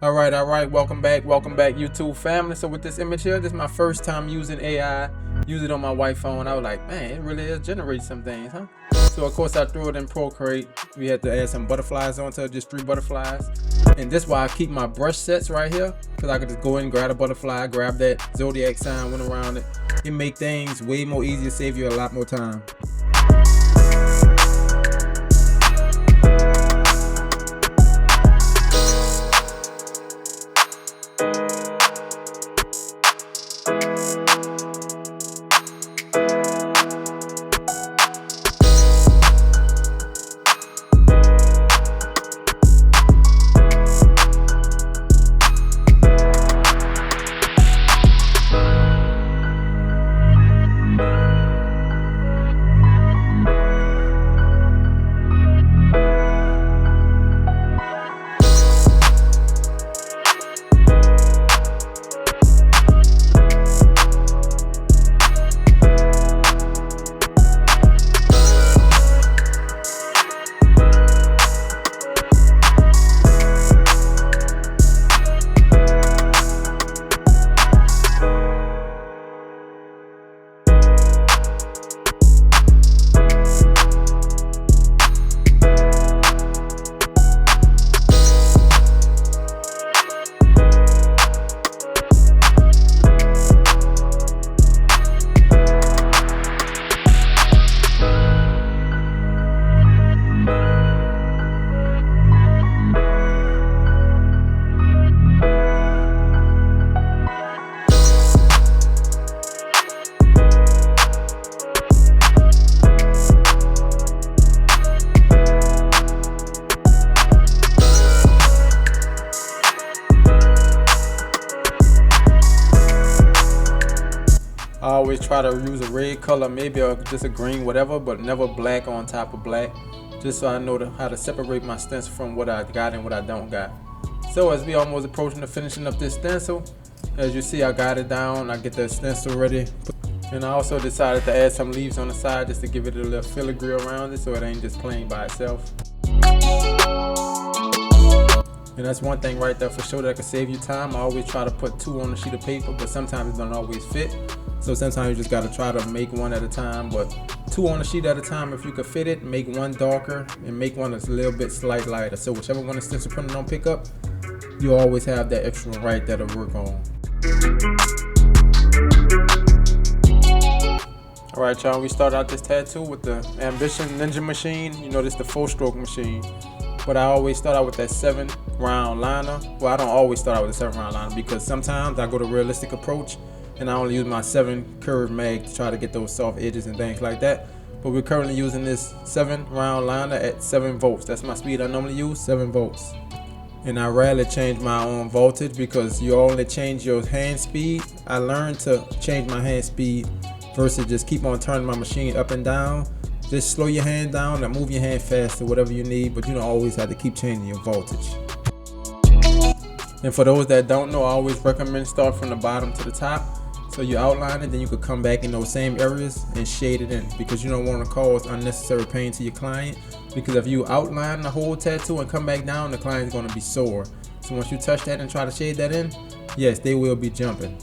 All right. Welcome back, YouTube family. So with this image here, this is my first time using AI. Use it on my white phone. I was like, man, it really is generating some things, huh? So of course I threw it in Procreate. We had to add some butterflies onto it, just 3 butterflies. And this is why I keep my brush sets right here, because I could just go in, grab a butterfly, grab that zodiac sign, went around it. It make things way more easier, save you a lot more time. I always try to use a red color, maybe just a green, whatever, but never black on top of black, just so I know how to separate my stencil from what I got and what I don't got. So as we almost approaching the finishing of this stencil, as you see I got it down, I get the stencil ready. And I also decided to add some leaves on the side just to give it a little filigree around it so it ain't just plain by itself. And that's one thing right there for sure that can save you time. I always try to put 2 on a sheet of paper, but sometimes it don't always fit. So sometimes you just got to try to make one at a time, but 2 on a sheet at a time. If you could fit it, make one darker and make one that's a little bit slight lighter. So whichever one the stencil printer don't pick up, you always have that extra one right there to work on. Alright y'all, we start out this tattoo with the Ambition Ninja machine. You know, this is the 4-stroke machine. But I always start out with that 7-round liner. Well, I don't always start out with a 7-round liner because sometimes I go to realistic approach and I only use my 7 curved mag to try to get those soft edges and things like that. But we're currently using this 7-round liner at 7 volts. That's my speed I normally use, 7 volts. And I rarely change my own voltage because you only change your hand speed. I learned to change my hand speed versus just keep on turning my machine up and down. Just slow your hand down and move your hand faster, whatever you need, but you don't always have to keep changing your voltage. And for those that don't know, I always recommend start from the bottom to the top. So you outline it, then you could come back in those same areas and shade it in, because you don't want to cause unnecessary pain to your client. Because if you outline the whole tattoo and come back down, the client's going to be sore. So once you touch that and try to shade that in, yes, they will be jumping.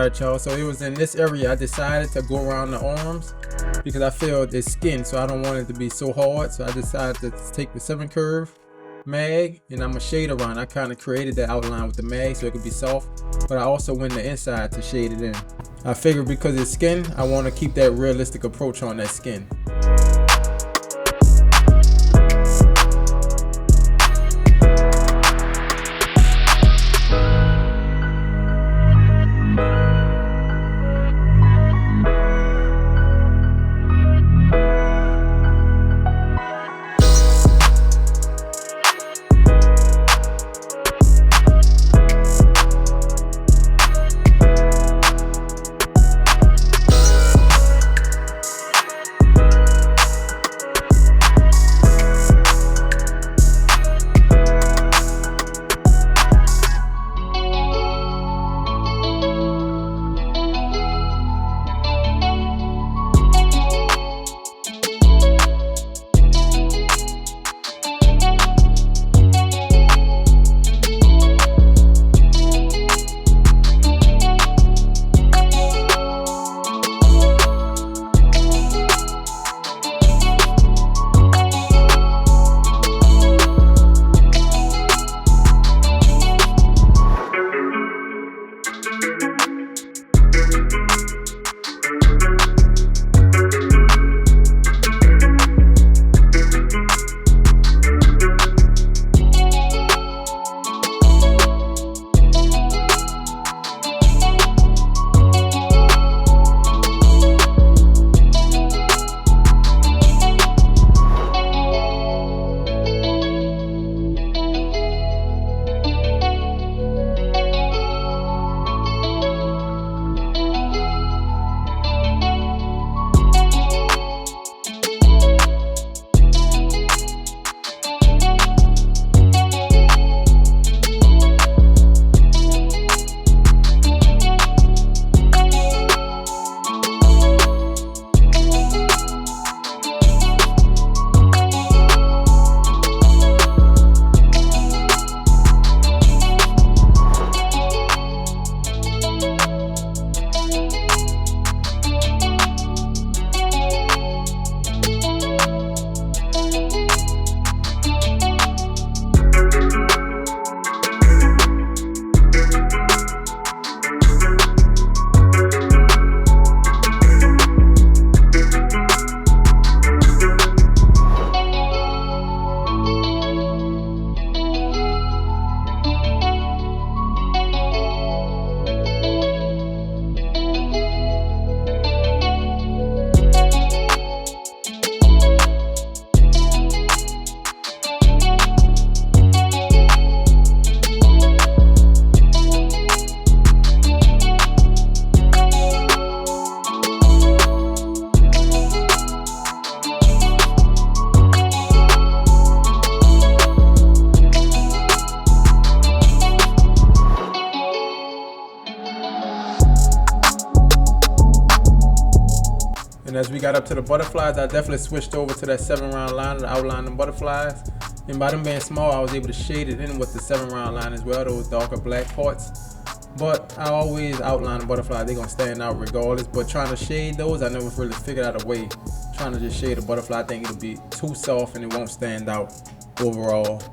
Alright, y'all, so it was in this area I decided to go around the arms because I feel it's skin, so I don't want it to be so hard. So I decided to take the 7 curve mag and I'm gonna shade around. I kind of created that outline with the mag so it could be soft, but I also went the inside to shade it in. I figured because it's skin, I want to keep that realistic approach on that skin. And as we got up to the butterflies, I definitely switched over to that 7-round liner to outline the butterflies. And by them being small, I was able to shade it in with the 7-round line as well, those darker black parts. But I always outline the butterflies, they're gonna stand out regardless. But trying to shade those, I never really figured out a way. Trying to just shade a butterfly, I think it'll be too soft and it won't stand out overall.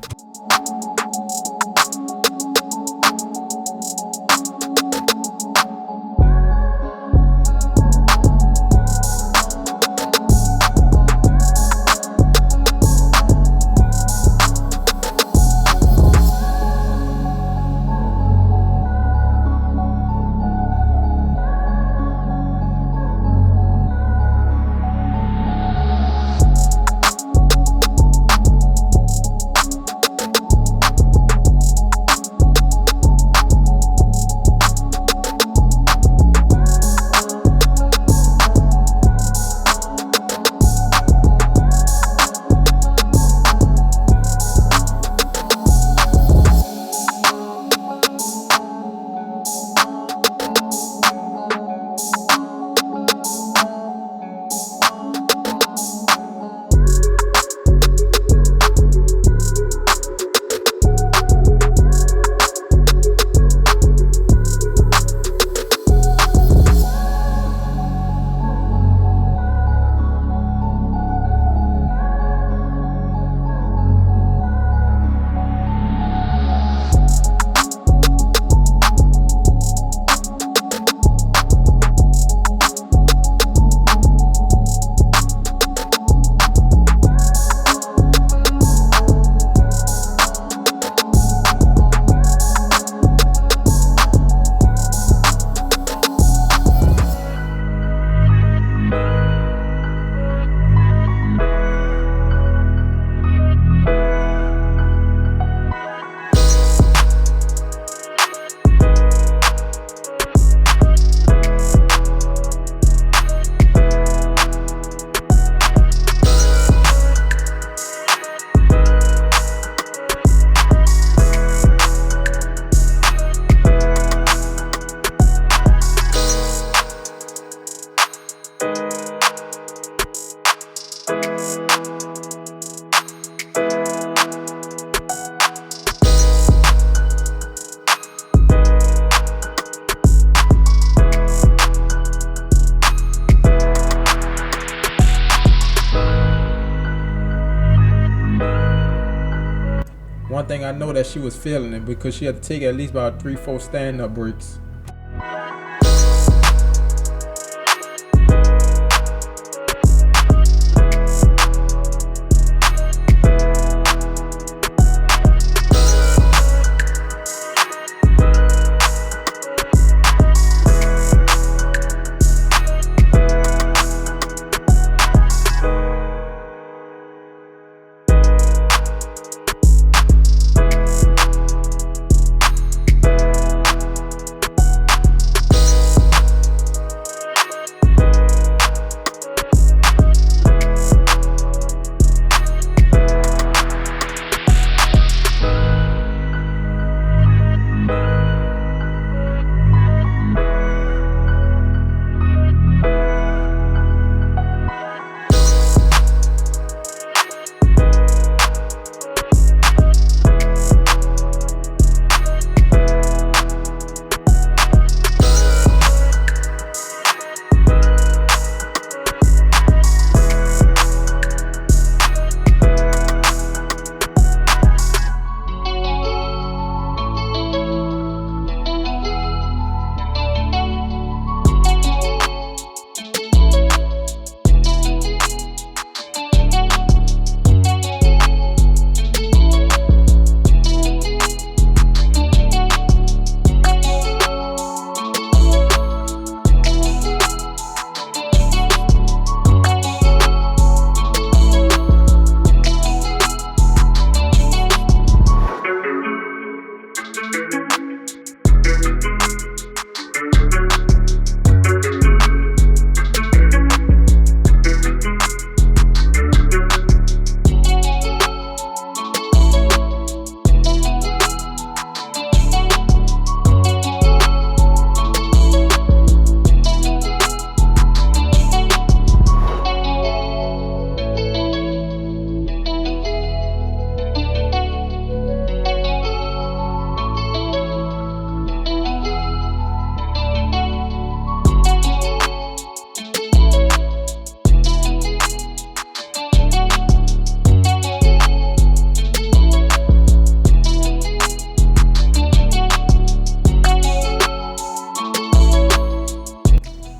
one thing I know that she was feeling it because she had to take at least about 3-4 stand-up breaks.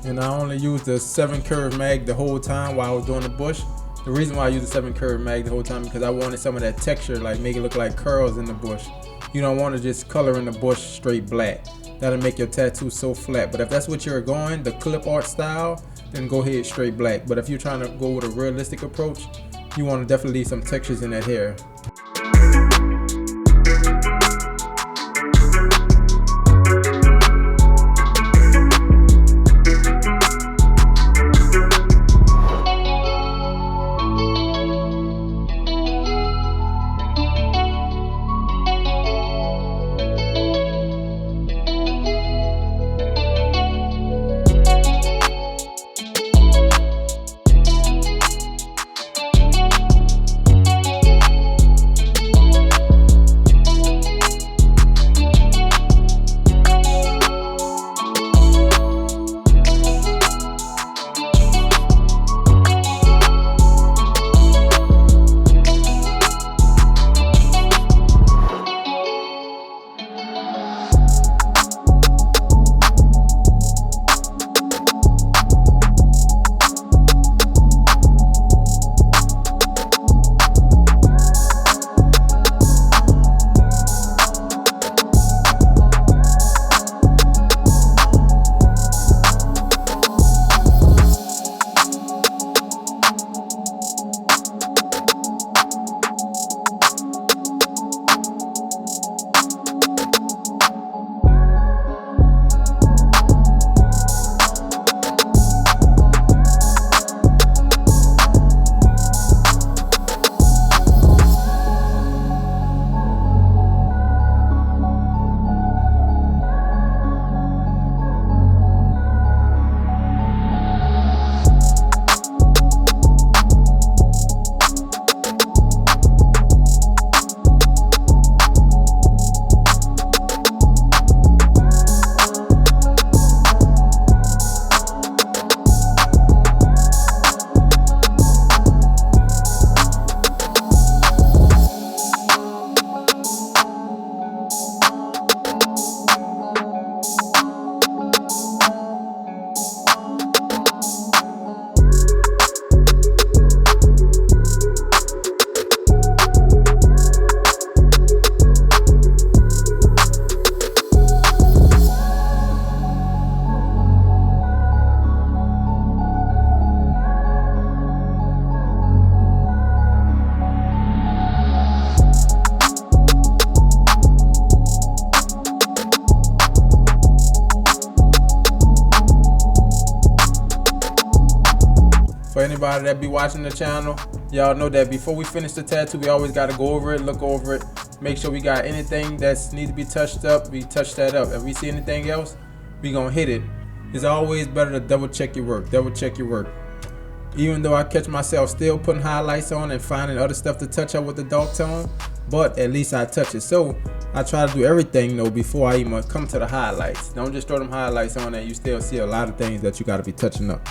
And I only used the 7 curve mag the whole time while I was doing the bush. The reason why I used the 7 curve mag the whole time because I wanted some of that texture, like make it look like curls in the bush. You don't want to just color in the bush straight black. That'll make your tattoo so flat. But if that's what you're going, the clip art style, then go ahead straight black. But if you're trying to go with a realistic approach, you want to definitely leave some textures in that hair. everybody that be watching the channel, y'all know that before we finish the tattoo, we always got to go over it, look over it, make sure we got anything that's need to be touched up, we touch that up. If we see anything else, we gonna hit it. It's always better to double check your work, double check your work. Even though I catch myself still putting highlights on and finding other stuff to touch up with the dark tone, but at least I touch it. So I try to do everything though before I even come to the highlights. Don't just throw them highlights on and you still see a lot of things that you got to be touching up.